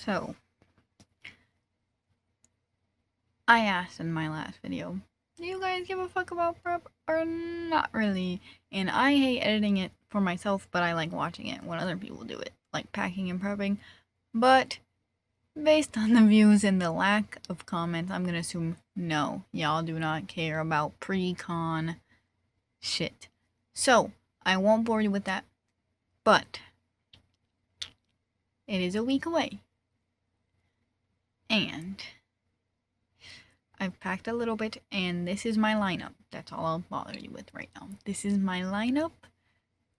So, I asked in my last video, do you guys give a fuck about prep or not really? And I hate editing it for myself, but I like watching it when other people do it, like packing and prepping. But based on the views and the lack of comments, I'm gonna assume no, y'all do not care about pre-con shit. So, I won't bore you with that, but it is a week away. And I've packed a little bit, and this is my lineup. That's all I'll bother you with right now. This is my lineup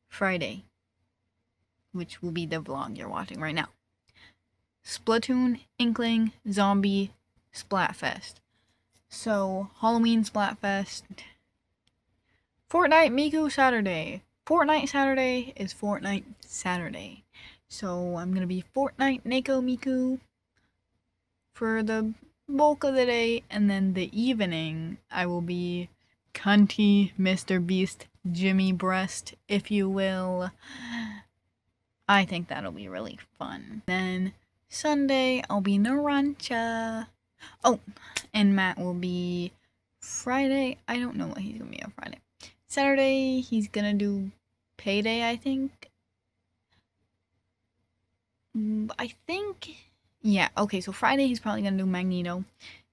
Friday, which will be the vlog you're watching right now. Splatoon, Inkling, Zombie, Splatfest. So, Halloween Splatfest. Fortnite Miku Saturday. Fortnite Saturday is Fortnite Saturday. So, I'm gonna be Fortnite Neko Miku for the bulk of the day, and then the evening I will be cunty Mr. Beast Jimmy Breast, if you will. I think that'll be really fun. Then Sunday I'll be Narancha. Oh, and Matt will be Friday. I don't know what he's gonna be on Friday. Saturday he's gonna do Payday, I think. Yeah, okay, so Friday he's probably gonna do Magneto.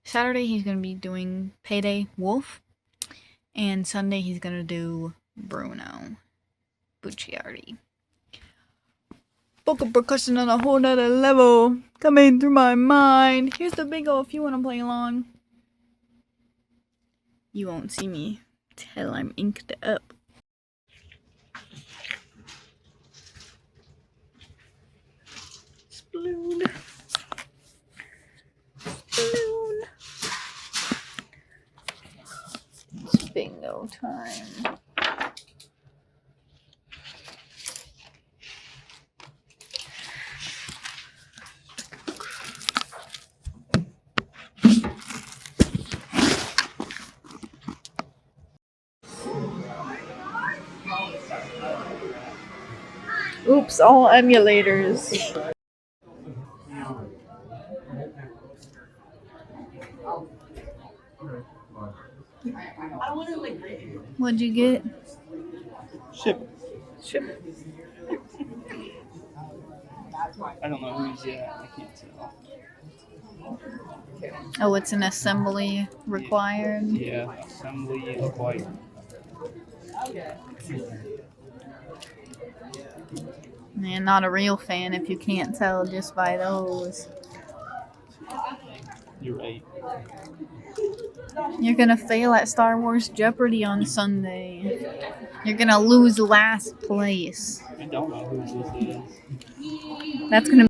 Saturday he's gonna be doing Payday Wolf. And Sunday he's gonna do Bruno Bucciardi. Vocal percussion on a whole nother level coming through my mind. Here's the big O if you wanna play along. You won't see me till I'm inked up. Sploon. Sploon. It's bingo time. Oops, all emulators. What'd you get? Ship. Ship. I don't know who's yet. I can't tell. Oh, it's an assembly required? Yeah, assembly acquired. Man, not a real fan if you can't tell just by those. You're right. You're gonna fail at Star Wars Jeopardy on Sunday. You're gonna lose last place. I don't know who this is. That's gonna